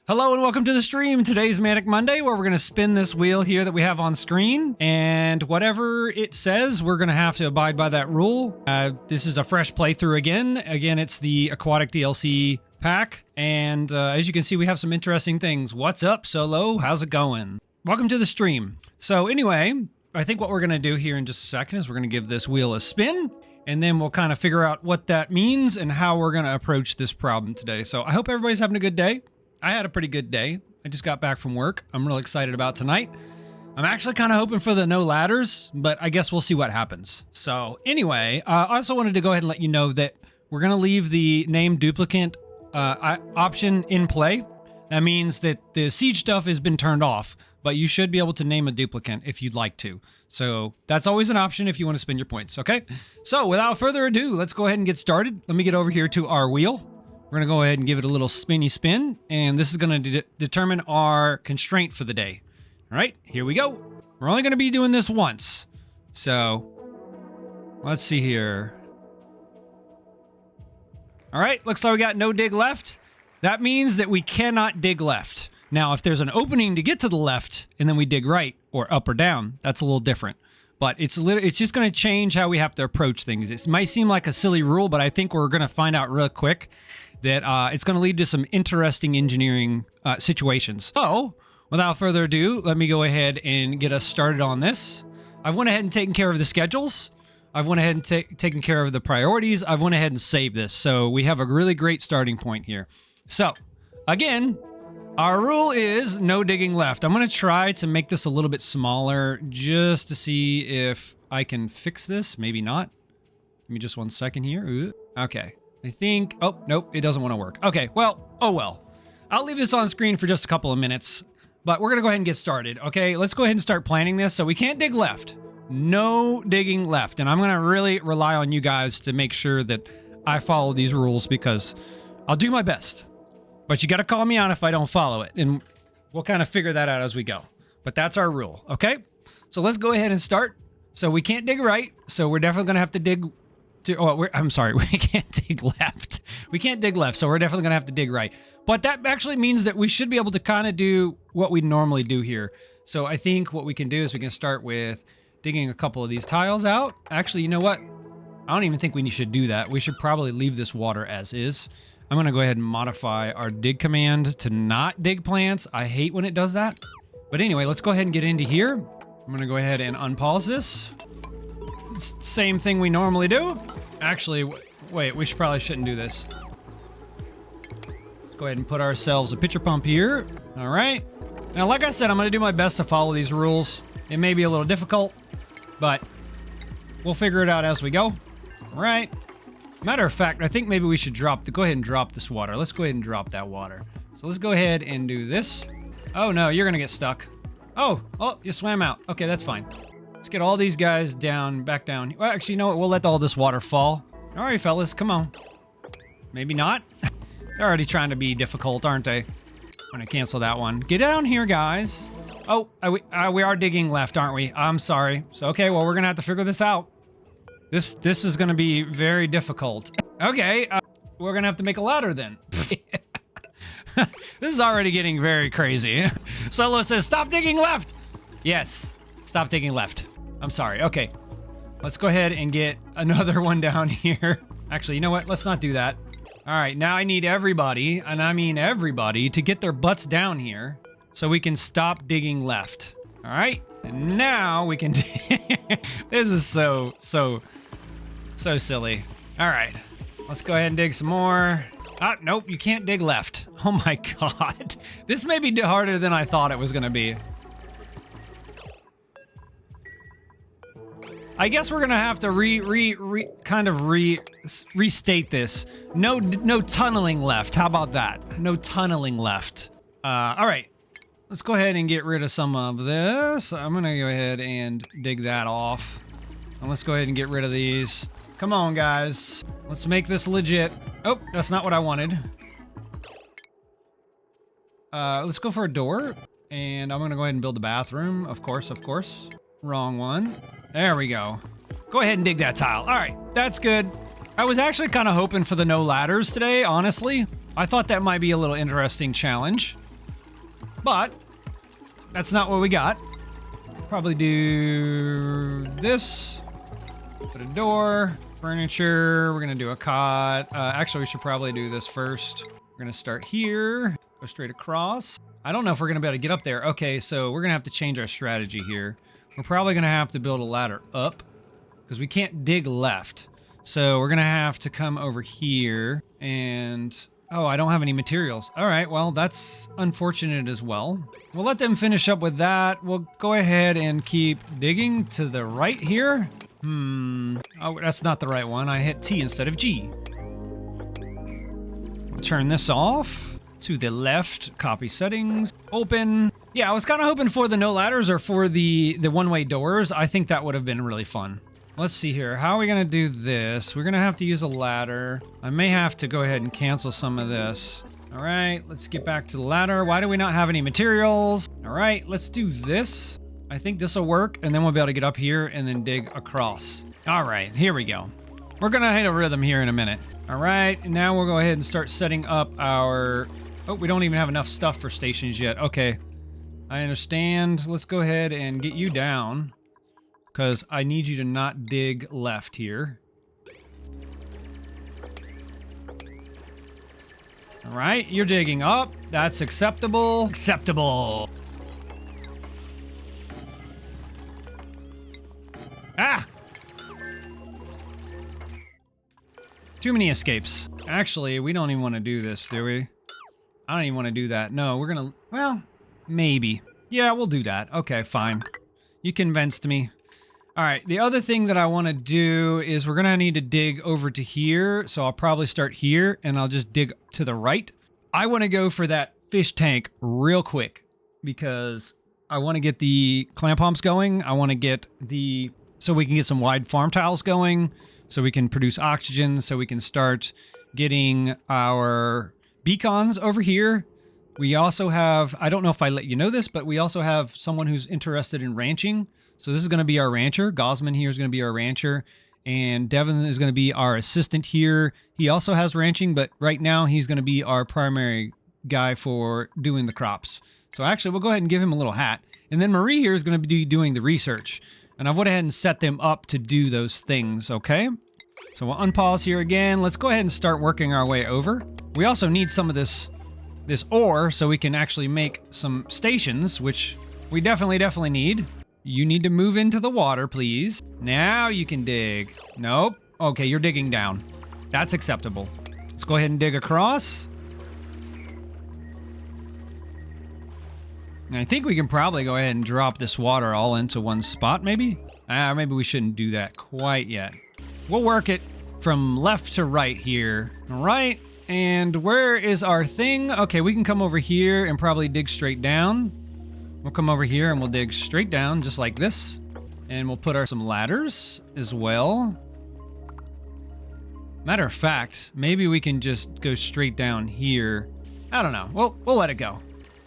Hello and welcome to the stream. Today's Manic Monday, where we're going to spin this wheel here that we have on screen, and whatever it says, we're going to have to abide by that rule. This is a fresh playthrough again. Again, it's the Aquatic DLC pack, and as you can see, we have some interesting things. What's up, Solo? How's it going? Welcome to the stream. So anyway, I think what we're going to do here in just a second is we're going to give this wheel a spin, and then we'll kind of figure out what that means and how we're going to approach this problem today. So I hope everybody's having a good day. I had a pretty good day. I just got back from work. I'm really excited about tonight. I'm actually kind of hoping for the no ladders, but I guess we'll see what happens. So anyway, I also wanted to go ahead and let you know that we're going to leave the name duplicate option in play. That means that the siege stuff has been turned off, but you should be able to name a duplicate if you'd like to. So that's always an option if you want to spend your points, okay? So without further ado, let's go ahead and get started. Let me get over here to our wheel. We're going to go ahead and give it a little spinny spin, and this is going to determine our constraint for the day. All right, here we go. We're only going to be doing this once. So let's see here. All right, looks like we got no dig left. That means that we cannot dig left. Now, if there's an opening to get to the left and then we dig right or up or down, that's a little different. But it's just going to change how we have to approach things. It might seem like a silly rule, but I think we're going to find out real quick that it's going to lead to some interesting engineering situations. So, without further ado, let me go ahead and get us started on this. I've went ahead and taken care of the schedules. I've went ahead and taken care of the priorities. I've went ahead and saved this. So we have a really great starting point here. So, again, our rule is no digging left. I'm going to try to make this a little bit smaller just to see if I can fix this. Maybe not. Give me just 1 second here. Ooh. Okay. I think, oh, nope, it doesn't want to work. Okay, well, oh well. I'll leave this on screen for just a couple of minutes, but we're going to go ahead and get started, okay? Let's go ahead and start planning this. So we can't dig left. No digging left. And I'm going to really rely on you guys to make sure that I follow these rules because I'll do my best. But you got to call me out if I don't follow it, and we'll kind of figure that out as we go. But that's our rule, okay? So let's go ahead and start. So we can't dig right, so we're definitely going to have to dig... I'm sorry, we can't dig left. We can't dig left, so we're definitely going to have to dig right. But that actually means that we should be able to kind of do what we normally do here. So I think what we can do is we can start with digging a couple of these tiles out. Actually, you know what? I don't even think we should do that. We should probably leave this water as is. I'm going to go ahead and modify our dig command to not dig plants. I hate when it does that. But anyway, let's go ahead and get into here. I'm going to go ahead and unpause this. Same thing we normally do. Actually, wait, we probably shouldn't do this. Let's go ahead and put ourselves a pitcher pump here. All right. Now, like I said, I'm going to do my best to follow these rules. It may be a little difficult, but we'll figure it out as we go. All right. Matter of fact, I think maybe we should go ahead and drop this water. Let's go ahead and drop that water. So let's go ahead and do this. Oh, no, you're going to get stuck. Oh, you swam out. Okay, that's fine. Let's get all these guys back down. Well, actually, you know what? We'll let all this water fall. All right, fellas, come on. Maybe not. They're already trying to be difficult, aren't they? I'm gonna cancel that one. Get down here, guys. Oh, we are digging left, aren't we? I'm sorry. So, okay, well, we're gonna have to figure this out. This is gonna be very difficult. Okay, we're gonna have to make a ladder then. This is already getting very crazy. Solo says, stop digging left. Yes, stop digging left. I'm sorry. Okay, let's go ahead and get another one down here. Actually, you know what? Let's not do that. All right, now I need everybody, and I mean everybody, to get their butts down here so we can stop digging left. All right, and now we can... This is so silly. All right, let's go ahead and dig some more. Ah, nope, you can't dig left. Oh my God. This may be harder than I thought it was gonna be. I guess we're gonna have to restate this. No tunneling left. How about that? No tunneling left. All right. Let's go ahead and get rid of some of this. I'm gonna go ahead and dig that off. And let's go ahead and get rid of these. Come on, guys. Let's make this legit. Oh, that's not what I wanted. Let's go for a door. And I'm gonna go ahead and build a bathroom. Of course. Wrong one. There we go. Go ahead and dig that tile. All right, that's good. I was actually kind of hoping for the no ladders today, honestly. I thought that might be a little interesting challenge. But that's not what we got. Probably do this. Put a door, furniture. We're gonna do a cot. Actually, we should probably do this first. We're gonna start here, go straight across. I don't know if we're gonna be able to get up there. Okay, so we're gonna have to change our strategy here. We're probably gonna have to build a ladder up because we can't dig left. So we're gonna have to come over here and, oh, I don't have any materials. All right, well, that's unfortunate as well. We'll let them finish up with that. We'll go ahead and keep digging to the right here. Oh, that's not the right one. I hit T instead of G. Turn this off. To the left, copy settings, open. Yeah, I was kind of hoping for the no ladders or for the one-way doors. I think that would have been really fun. Let's see here. How are we going to do this? We're going to have to use a ladder. I may have to go ahead and cancel some of this. All right, let's get back to the ladder. Why do we not have any materials? All right, let's do this. I think this will work, and then we'll be able to get up here and then dig across. All right, here we go. We're going to hit a rhythm here in a minute. All right, now we'll go ahead and start setting up our... Oh, we don't even have enough stuff for stations yet. Okay, I understand. Let's go ahead and get you down, because I need you to not dig left here. All right, you're digging up. That's acceptable. Acceptable. Ah! Too many escapes. Actually, we don't even want to do this, do we? I don't even want to do that. No, we're gonna... Well, maybe. Yeah, we'll do that. Okay, fine. You convinced me. All right, the other thing that I want to do is we're going to need to dig over to here. So I'll probably start here, and I'll just dig to the right. I want to go for that fish tank real quick because I want to get the clam pumps going. I want to get the... So we can get some wide farm tiles going, so we can produce oxygen, so we can start getting our beacons over here. We also have, I don't know if I let you know this, but we also have someone who's interested in ranching. So this is going to be our rancher. Gosman here is going to be our rancher, and Devin is going to be our assistant here. He also has ranching, but right now he's going to be our primary guy for doing the crops. So actually, we'll go ahead and give him a little hat. And then Marie here is going to be doing the research. And I went ahead and set them up to do those things, okay? So we'll unpause here again. Let's go ahead and start working our way over. We also need some of this ore so we can actually make some stations, which we definitely need. You need to move into the water, please. Now you can dig. Nope. Okay, you're digging down. That's acceptable. Let's go ahead and dig across. And I think we can probably go ahead and drop this water all into one spot, maybe? Maybe we shouldn't do that quite yet. We'll work it from left to right here. All right. And where is our thing? Okay, we can come over here and probably dig straight down. We'll come over here and we'll dig straight down just like this. And we'll put some ladders as well. Matter of fact, maybe we can just go straight down here. I don't know. We'll let it go.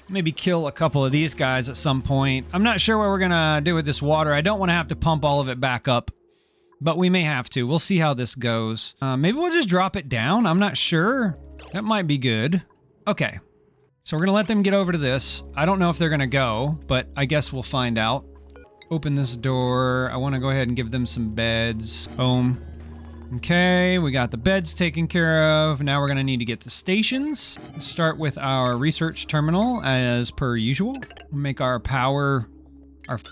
Maybe kill a couple of these guys at some point. I'm not sure what we're gonna do with this water. I don't want to have to pump all of it back up, but we may have to. We'll see how this goes. Maybe we'll just drop it down. I'm not sure. That might be good. Okay. So we're gonna let them get over to this. I don't know if they're gonna go, but I guess we'll find out. Open this door. I want to go ahead and give them some beds. Boom. Okay, we got the beds taken care of. Now we're going to need to get the stations. Start with our research terminal as per usual. Make our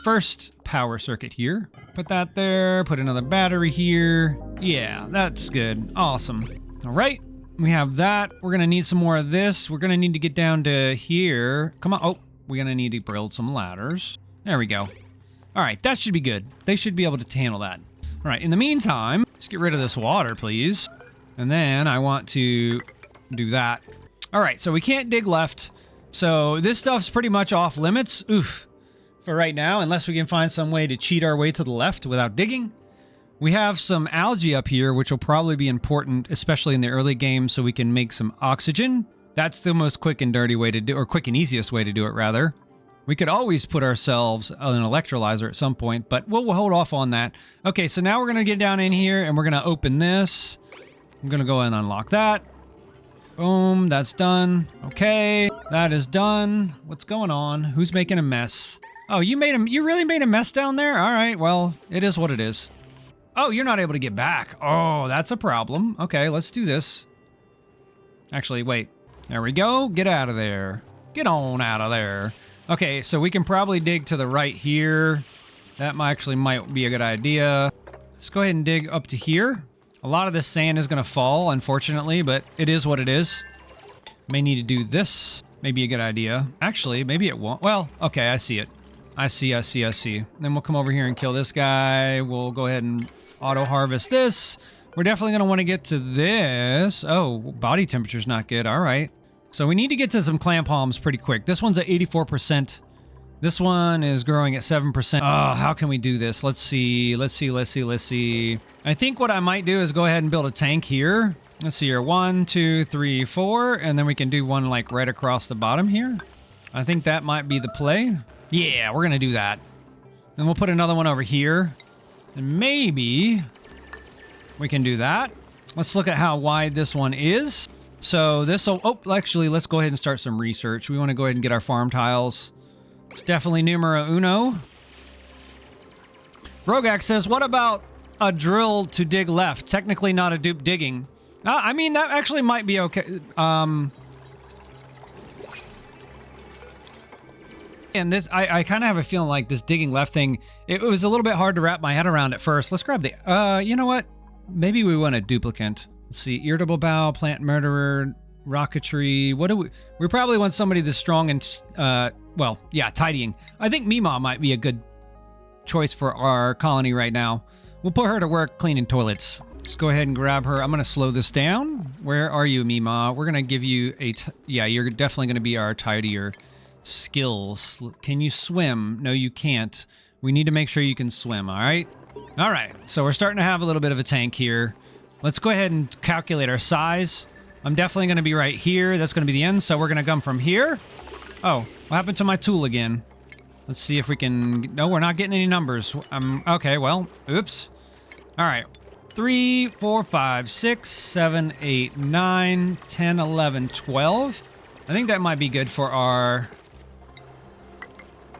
first power circuit here. Put that there, put another battery here. Yeah, that's good. Awesome. All right, we have that. We're going to need some more of this. We're going to need to get down to here. Come on. Oh, we're going to need to build some ladders. There we go. All right, that should be good. They should be able to handle that. All right, in the meantime, let's get rid of this water, please. And then I want to do that. All right, so we can't dig left. So this stuff's pretty much off limits. Oof. For right now, unless we can find some way to cheat our way to the left without digging. We have some algae up here, which will probably be important, especially in the early game, so we can make some oxygen. That's the most quick and dirty way to do, or quick and easiest way to do it, rather. We could always put ourselves an electrolyzer at some point, but we'll hold off on that. Okay, so now we're going to get down in here and we're going to open this. I'm going to go and unlock that. Boom, that's done. Okay, that is done. What's going on? Who's making a mess? Oh, you really made a mess down there? All right, well, it is what it is. Oh, you're not able to get back. Oh, that's a problem. Okay, let's do this. Actually, wait. There we go. Get out of there. Get on out of there. Okay, so we can probably dig to the right here. That might be a good idea. Let's go ahead and dig up to here. A lot of this sand is going to fall, unfortunately, but it is what it is. May need to do this. Maybe a good idea. Actually, maybe it won't. Well, okay, I see it. I see. Then we'll come over here and kill this guy. We'll go ahead and auto-harvest this. We're definitely going to want to get to this. Oh, body temperature's not good. All right. So we need to get to some clam palms pretty quick. This one's at 84%. This one is growing at 7%. Oh, how can we do this? Let's see. I think what I might do is go ahead and build a tank here. Let's see here. 1, 2, 3, 4. And then we can do one like right across the bottom here. I think that might be the play. Yeah, we're going to do that. Then we'll put another one over here. And maybe we can do that. Let's look at how wide this one is. So this will... Oh, actually, let's go ahead and start some research. We want to go ahead and get our farm tiles. It's definitely numero uno. Rogak says, what about a drill to dig left? Technically not a dupe digging. I mean, that actually might be okay. And this, I kind of have a feeling like this digging left thing, it was a little bit hard to wrap my head around at first. Let's grab the, you know what? Maybe we want a duplicant. Let's see, irritable bowel, plant murderer, rocketry. What do we probably want somebody that's strong and, well, yeah, tidying. I think Mima might be a good choice for our colony right now. We'll put her to work cleaning toilets. Let's go ahead and grab her. I'm going to slow this down. Where are you, Mima? We're going to give you a, yeah, you're definitely going to be our tidier. Skills. Can you swim? No, you can't. We need to make sure you can swim, all right? All right, so we're starting to have a little bit of a tank here. Let's go ahead and calculate our size. I'm definitely going to be right here. That's going to be the end, so we're going to come from here. Oh, what happened to my tool again? Let's see if we can... No, we're not getting any numbers. Okay, well, oops. All right. 3, 4, 5, 6, 7, 8, 9, 10, 11, 12. I think that might be good for our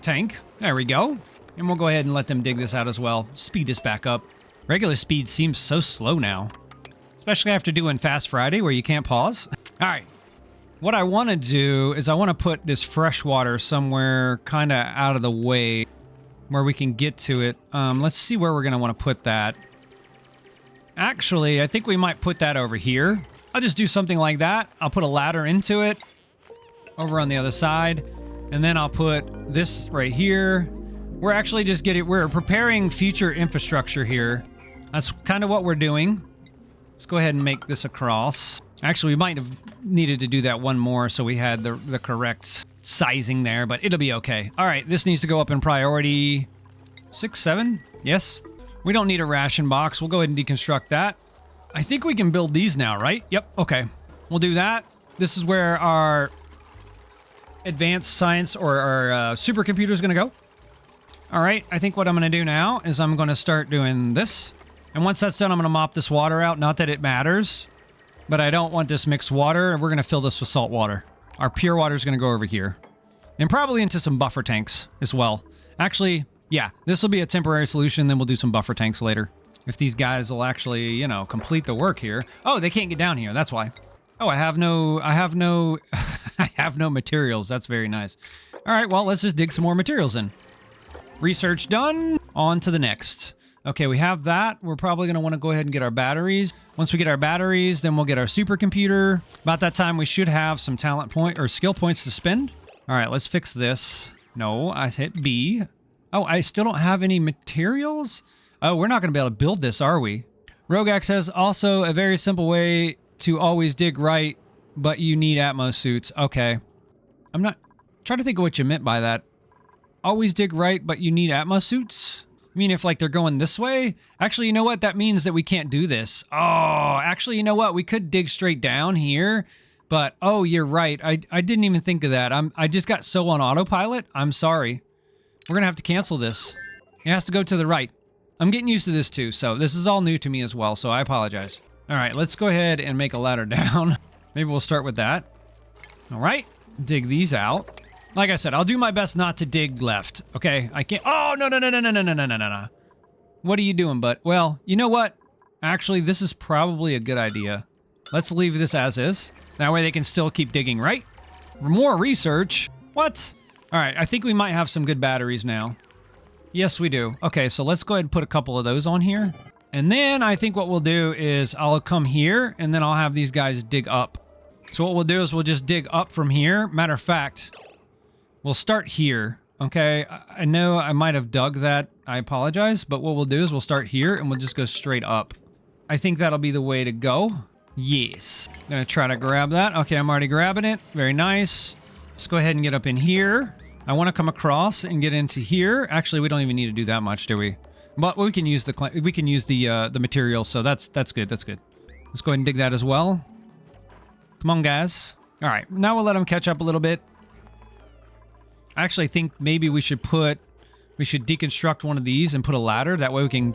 tank. There we go. And we'll go ahead and let them dig this out as well. Speed this back up. Regular speed seems so slow now. Especially after doing Fast Friday where you can't pause. All right. What I want to do is I want to put this fresh water somewhere kind of out of the way where we can get to it. Let's see where we're going to want to put that. Actually, I think we might put that over here. I'll just do something like that. I'll put a ladder into it over on the other side. And then I'll put this right here. We're actually just we're preparing future infrastructure here. That's kind of what we're doing. Let's go ahead and make this across. Actually, we might have needed to do that one more so we had the correct sizing there, but it'll be okay. All right, this needs to go up in priority 6, 7. Yes. We don't need a ration box. We'll go ahead and deconstruct that. I think we can build these now, right? Yep. Okay. We'll do that. This is where our advanced science or our supercomputer is going to go. All right. I think what I'm going to do now is I'm going to start doing this. And once that's done, I'm going to mop this water out. Not that it matters, but I don't want this mixed water. And we're going to fill this with salt water. Our pure water is going to go over here. And probably into some buffer tanks as well. Actually, yeah, this will be a temporary solution. Then we'll do some buffer tanks later. If these guys will actually, you know, complete the work here. Oh, they can't get down here. That's why. Oh, I have no I have no materials. That's very nice. All right, well, let's just dig some more materials in. Research done. On to the next. Okay, we have that. We're probably going to want to go ahead and get our batteries. Once we get our batteries, then we'll get our supercomputer. About that time, we should have some talent point or skill points to spend. All right, let's fix this. No, I hit B. Oh, I still don't have any materials? Oh, we're not going to be able to build this, are we? Rogak says, also a very simple way to always dig right, but you need Atmos suits. Okay. I'm not trying to think of what you meant by that. Always dig right, but you need Atmos suits? I mean, if like they're going this way? Actually, you know what? That means that we can't do this. Oh, actually, you know what? We could dig straight down here, but oh, you're right. I didn't even think of that. I just got so on autopilot. I'm sorry. We're going to have to cancel this. It has to go to the right. I'm getting used to this too, so this is all new to me as well, so I apologize. All right, let's go ahead and make a ladder down. Maybe we'll start with that. All right. Dig these out. Like I said, I'll do my best not to dig left. Okay? I can't. Oh, no, no, no, no, no, no, no, no, no, no. What are you doing, bud? Well, you know what? Actually, this is probably a good idea. Let's leave this as is. That way they can still keep digging, right? More research. What? All right, I think we might have some good batteries now. Yes, we do. Okay, so let's go ahead and put a couple of those on here. And then I think what we'll do is I'll come here, and then I'll have these guys dig up. So what we'll do is we'll just dig up from here. Matter of fact, we'll start here. Okay, I know I might have dug that. I apologize. But what we'll do is we'll start here, and we'll just go straight up. I think that'll be the way to go. Yes. I'm going to try to grab that. Okay, I'm already grabbing it. Very nice. Let's go ahead and get up in here. I want to come across and get into here. Actually, we don't even need to do that much, do we? But we can use the material, so that's good. That's good. Let's go ahead and dig that as well. Come on, guys. All right, now we'll let them catch up a little bit. I actually think maybe we should deconstruct one of these and put a ladder. That way we can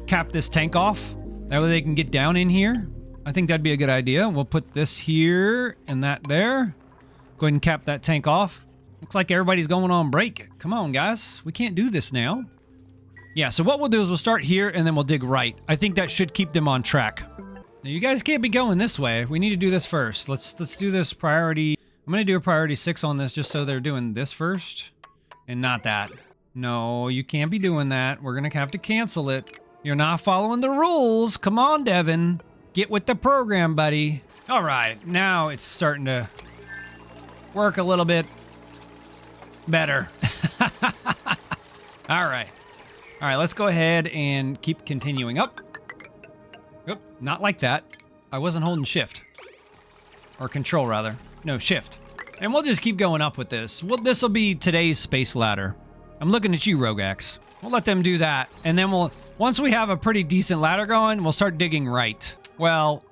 cap this tank off. That way they can get down in here. I think that'd be a good idea. We'll put this here and that there. Go ahead and cap that tank off. Looks like everybody's going on break. Come on, guys. We can't do this now. Yeah, so what we'll do is we'll start here and then we'll dig right. I think that should keep them on track. Now, you guys can't be going this way. We need to do this first. Let's do this priority. I'm going to do a priority 6 on this just so they're doing this first and not that. No, you can't be doing that. We're going to have to cancel it. You're not following the rules. Come on, Devin. Get with the program, buddy. All right, now it's starting to work a little bit better. All right. All right, let's go ahead and keep continuing up. Oop, not like that. I wasn't holding shift. Or control, rather. No, shift. And we'll just keep going up with this. Well, this will be today's space ladder. I'm looking at you, Rogax. We'll let them do that. And then once we have a pretty decent ladder going, we'll start digging right. Well,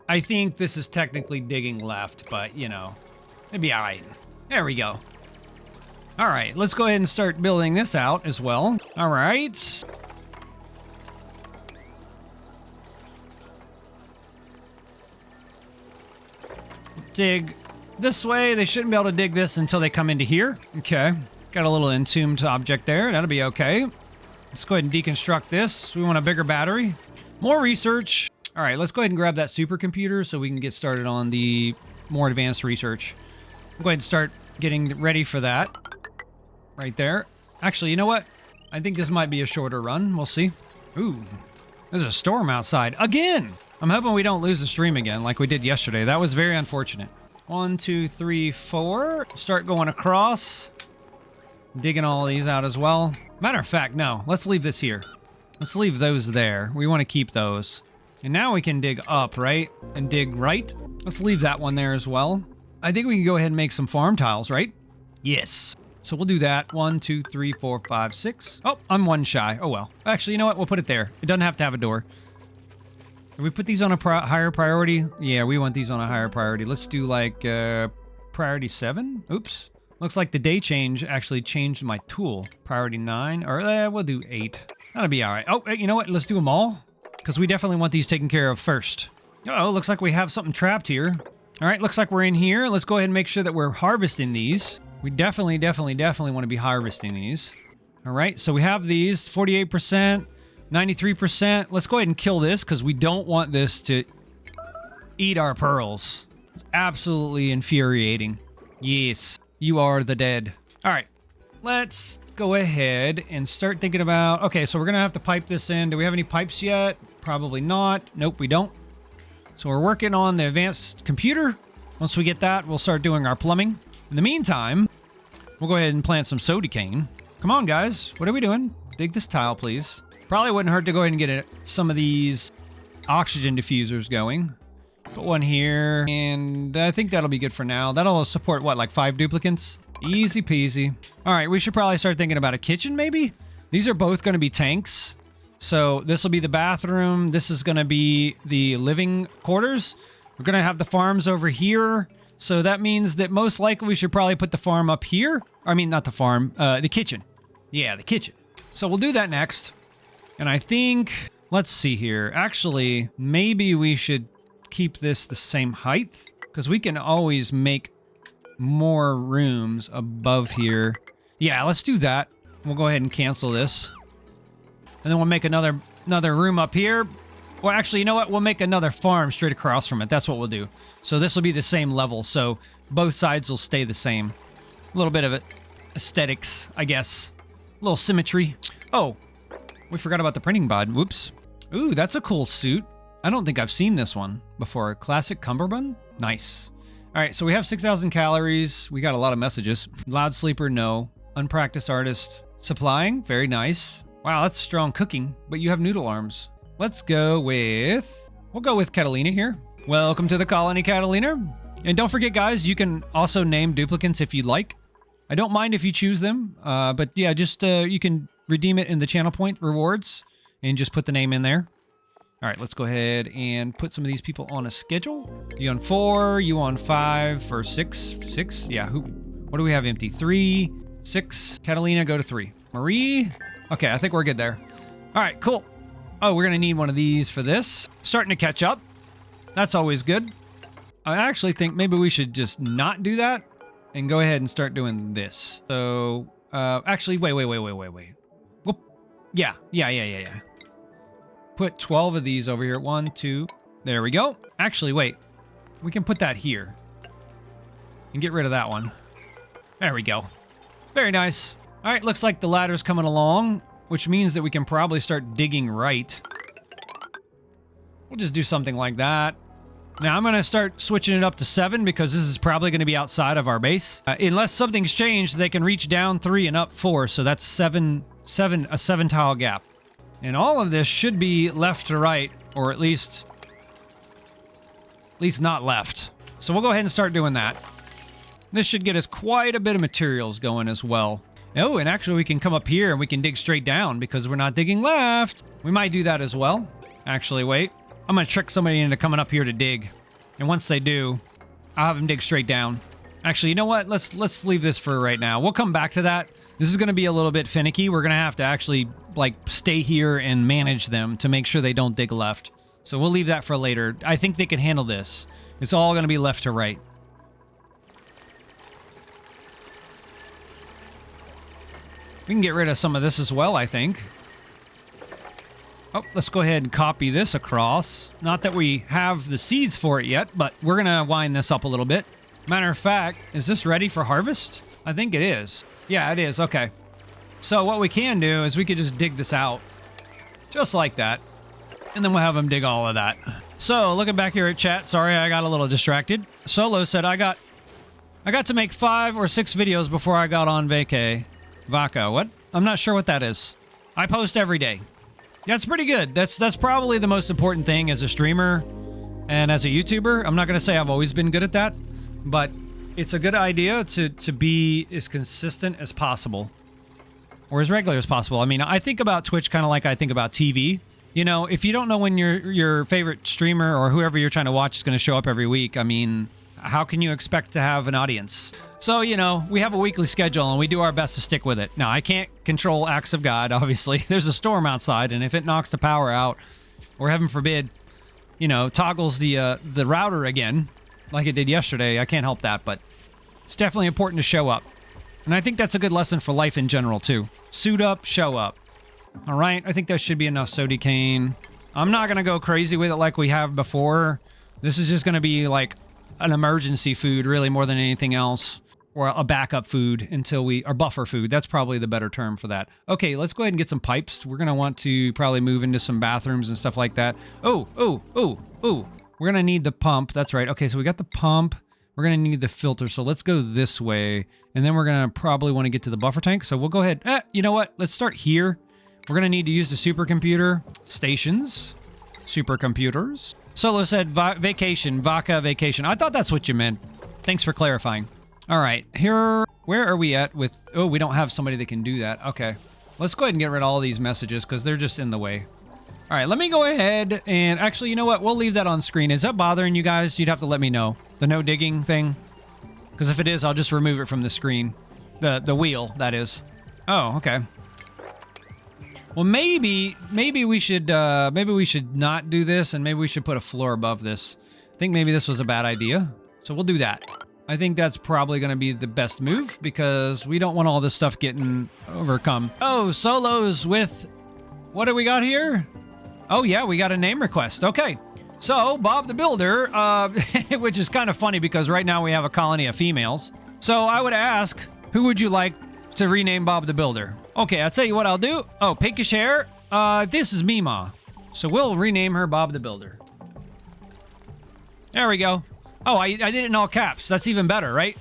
I think this is technically digging left, but, you know, it'd be all right. There we go. All right, let's go ahead and start building this out as well. All right. Dig this way. They shouldn't be able to dig this until they come into here. Okay. Got a little entombed object there. That'll be okay. Let's go ahead and deconstruct this. We want a bigger battery. More research. All right, let's go ahead and grab that supercomputer so we can get started on the more advanced research. We'll go ahead and start getting ready for that. Right there. Actually, you know what? I think this might be a shorter run. We'll see. Ooh, there's a storm outside. Again! I'm hoping we don't lose the stream again like we did yesterday. That was very unfortunate. 1, 2, 3, 4. Start going across. Digging all these out as well. Matter of fact, no. Let's leave this here. Let's leave those there. We want to keep those. And now we can dig up, right? And dig right. Let's leave that one there as well. I think we can go ahead and make some farm tiles, right? Yes. So we'll do that. 1, 2, 3, 4, 5, 6. Oh, I'm one shy. Oh, well. Actually, you know what? We'll put it there. It doesn't have to have a door. If we put these on a higher priority? Yeah, we want these on a higher priority. Let's do like priority 7. Oops. Looks like the day change actually changed my tool. Priority 9. Or we'll do 8. That'll be all right. Oh, you know what? Let's do them all. Because we definitely want these taken care of first. Oh, looks like we have something trapped here. All right, looks like we're in here. Let's go ahead and make sure that we're harvesting these. We definitely want to be harvesting these. All right, so we have these 48%, 93%. Let's go ahead and kill this because we don't want this to eat our pearls. It's absolutely infuriating. Yes, you are the dead. All right, let's go ahead and start thinking about... Okay, so we're going to have to pipe this in. Do we have any pipes yet? Probably not. Nope, we don't. So we're working on the advanced computer. Once we get that, we'll start doing our plumbing. In the meantime, we'll go ahead and plant some soda cane. Come on, guys. What are we doing? Dig this tile, please. Probably wouldn't hurt to go ahead and get some of these oxygen diffusers going. Put one here, and I think that'll be good for now. That'll support, what, like 5 duplicates? Easy peasy. All right, we should probably start thinking about a kitchen, maybe? These are both going to be tanks. So this will be the bathroom. This is going to be the living quarters. We're going to have the farms over here. So that means that most likely we should probably put the farm up here. I mean, not the farm, the kitchen. Yeah, the kitchen. So we'll do that next. And I think, let's see here. Actually, maybe we should keep this the same height because we can always make more rooms above here. Yeah, let's do that. We'll go ahead and cancel this. And then we'll make another room up here. Well, actually, you know what? We'll make another farm straight across from it. That's what we'll do. So this will be the same level. So both sides will stay the same. A little bit of it. Aesthetics, I guess. A little symmetry. Oh, we forgot about the printing bod. Whoops. Ooh, that's a cool suit. I don't think I've seen this one before. Classic cummerbund? Nice. All right, so we have 6,000 calories. We got a lot of messages. Loud sleeper, no. Unpracticed artist. Supplying, very nice. Wow, that's strong cooking, but you have noodle arms. Let's go with... We'll go with Catalina here. Welcome to the colony, Catalina. And don't forget, guys, you can also name duplicants if you'd like. I don't mind if you choose them, but yeah, just you can redeem it in the channel point rewards and just put the name in there. All right, let's go ahead and put some of these people on a schedule. You on 4, you on 5 or 6? 6? Yeah, what do we have empty? 3, 6. Catalina, go to 3. Marie? Okay, I think we're good there. All right, cool. Oh, we're going to need one of these for this. Starting to catch up. That's always good. I actually think maybe we should just not do that and go ahead and start doing this. So, actually, wait. Whoop. Yeah. Put 12 of these over here. 1, 2. There we go. Actually, wait. We can put that here. And get rid of that one. There we go. Very nice. All right, looks like the ladder's coming along, which means that we can probably start digging right. We'll just do something like that. Now, I'm going to start switching it up to 7 because this is probably going to be outside of our base. Unless something's changed, they can reach down 3 and up 4, so that's 7 tile gap. And all of this should be left to right, or at least not left. So we'll go ahead and start doing that. This should get us quite a bit of materials going as well. Oh, and actually we can come up here and we can dig straight down because we're not digging left. We might do that as well. Actually, wait. I'm going to trick somebody into coming up here to dig. And once they do, I'll have them dig straight down. Actually, you know what? Let's leave this for right now. We'll come back to that. This is going to be a little bit finicky. We're going to have to actually, like, stay here and manage them to make sure they don't dig left. So we'll leave that for later. I think they can handle this. It's all going to be left to right. We can get rid of some of this as well, I think. Oh, let's go ahead and copy this across. Not that we have the seeds for it yet, but we're going to wind this up a little bit. Matter of fact, is this ready for harvest? I think it is. Yeah, it is. Okay. So what we can do is we could just dig this out. Just like that. And then we'll have them dig all of that. So, looking back here at chat, sorry, I got a little distracted. Solo said I got to make 5 or 6 videos before I got on vacay. Vaca, what? I'm not sure what that is. I post every day. That's pretty good. That's probably the most important thing as a streamer and as a YouTuber. I'm not going to say I've always been good at that, but it's a good idea to be as consistent as possible or as regular as possible. I mean, I think about Twitch kind of like I think about TV. You know, if you don't know when your favorite streamer or whoever you're trying to watch is going to show up every week, I mean, how can you expect to have an audience? So, you know, we have a weekly schedule and we do our best to stick with it. Now, I can't control acts of God, obviously. There's a storm outside, and if it knocks the power out, or heaven forbid, you know, toggles the router again, like it did yesterday, I can't help that, but it's definitely important to show up. And I think that's a good lesson for life in general, too. Suit up, show up. All right, I think that should be enough sody cane. I'm not going to go crazy with it like we have before. This is just going to be like an emergency food, really, more than anything else. Or a backup food until or buffer food. That's probably the better term for that. Okay, let's go ahead and get some pipes. We're going to want to probably move into some bathrooms and stuff like that. Oh. We're going to need the pump. That's right. Okay, so we got the pump. We're going to need the filter. So let's go this way. And then we're going to probably want to get to the buffer tank. So we'll go ahead. You know what? Let's start here. We're going to need to use the supercomputer stations. Supercomputers. Solo said vacation. Vaca vacation. I thought that's what you meant. Thanks for clarifying. All right, here, where are we at with, oh, we don't have somebody that can do that. Okay, let's go ahead and get rid of all these messages because they're just in the way. All right, let me go ahead and actually, you know what? We'll leave that on screen. Is that bothering you guys? You'd have to let me know. The no digging thing. Because if it is, I'll just remove it from the screen. The wheel, that is. Oh, okay. Well, maybe we should not do this, and maybe we should put a floor above this. think maybe this was a bad idea. So we'll do that. I think that's probably going to be the best move because we don't want all this stuff getting overcome. Oh, solos with... What do we got here? Oh, yeah, we got a name request. Okay. So, Bob the Builder, which is kind of funny because right now we have a colony of females. So I would ask, who would you like to rename Bob the Builder? Okay, I'll tell you what I'll do. Oh, pinkish hair. This is Mima. So we'll rename her Bob the Builder. There we go. Oh, I did it in all caps. That's even better, right?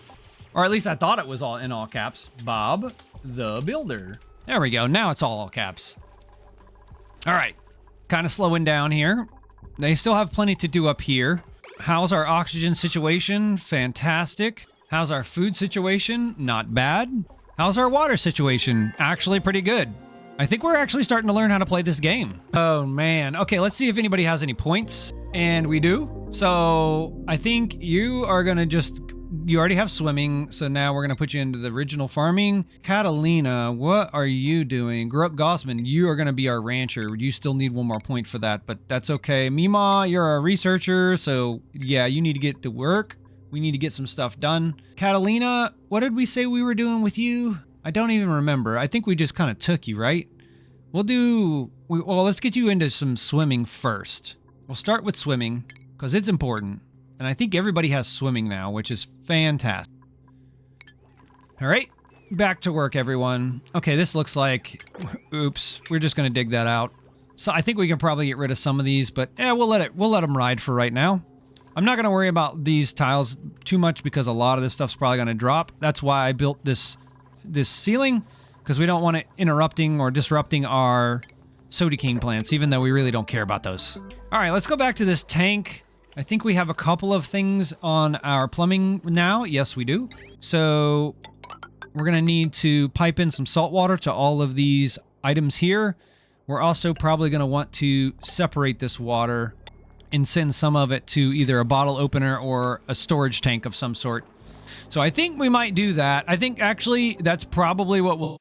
Or at least I thought it was all in all caps. Bob the Builder. There we go. Now it's all caps. All right. Kind of slowing down here. They still have plenty to do up here. How's our oxygen situation? Fantastic. How's our food situation? Not bad. How's our water situation? Actually pretty good. I think we're actually starting to learn how to play this game. Oh, man. Okay, let's see if anybody has any points. And we do. So I think you are going to just... You already have swimming, so now we're going to put you into the original farming. Catalina, what are you doing? Gossman, you are going to be our rancher. You still need one more point for that, but that's okay. Mima, you're a researcher, so yeah, you need to get to work. We need to get some stuff done. Catalina, what did we say we were doing with you? I don't even remember. I think we just kind of took you, right? Well, let's get you into some swimming first. We'll start with swimming, because it's important. And I think everybody has swimming now, which is fantastic. All right, back to work, everyone. Okay, this looks like... Oops, we're just going to dig that out. So I think we can probably get rid of some of these, but yeah, we'll let them ride for right now. I'm not going to worry about these tiles too much because a lot of this stuff's probably going to drop. That's why I built this ceiling, because we don't want it interrupting or disrupting our soda cane plants, even though we really don't care about those. All right, let's go back to this tank. I think we have a couple of things on our plumbing now. Yes, we do. So we're going to need to pipe in some salt water to all of these items here. We're also probably going to want to separate this water and send some of it to either a bottle opener or a storage tank of some sort. So I think we might do that. I think actually that's probably what we'll